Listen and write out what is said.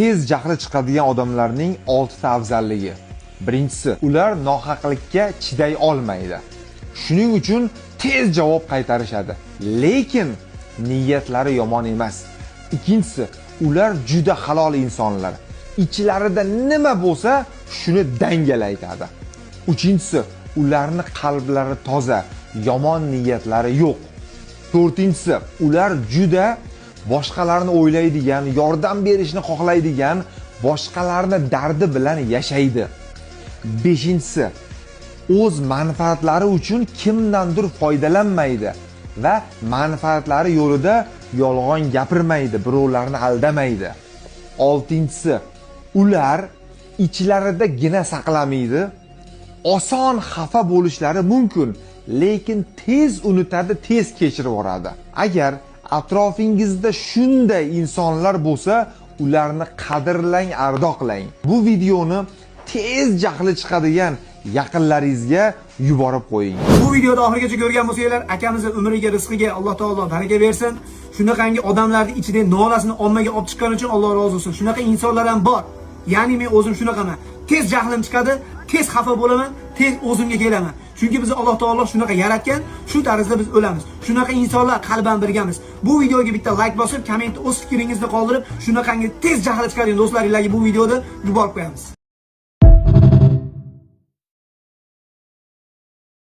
Tez jahli chiqadigan odamlarning 6 ta afzalligi. Birinchisi, ular nohaqlikka chiday olmaydi. Shuning uchun tez javob qaytarishadi, lekin niyatlari yomon emas. Ikkinchisi, ular juda halol insonlar. Ichlarida nima bo'lsa, shuni dangal aytadi. Uchinchisi, ularning qalblari toza, yomon niyatlari yo'q. To'rtinchisi, ular juda boshqalarni o'ylaydigan, yordam berishni xohlaydigan, boshqalarni dardi bilan yashaydi. Beshinchisi, o'z manfaatlari uchun kimdandir foydalanmaydi va manfaatlari yo'lida yolg'on gapirmaydi, birovlarni aldamaydi. Oltinchisi, ular ichlarida gina saqlamaydi. Oson xafa bo'lishlari mumkin, lekin tez unutadi, tez kechirib yuboradi. Agar atrofingizda shunday insonlar bo'lsa, ularni qadrlang, ardoqlang. Bu videoni tez jahli chiqadigan yaqinlaringizga yuborib qo'ying. Bu videoda oxirigacha ko'rgan bo'lsanglar, akamizni umriga, rizqiga Alloh taolo baraka bersin. Shunaqangi odamlarning ichida nolasini ommaga olib chiqqani uchun Alloh rozi bo'lsin. Shunaqa insonlar ham bor. Ya'ni men o'zim shunaqaman. Tez jahlim chiqadi, tez xafa bo'laman, tez o'zimga kelaman. Chunki bizni Alloh taolo shunaqa yaratgan, shu tarzda biz o'lamiz. Shunaqa insonlar qalban birgamiz. Bu videoga bitta like bosib, kommentda o'z fikringizni qoldirib, shunaqangi tez jahli chiqadigan do'stlaringizga bu videoni yuborib qo'yamiz.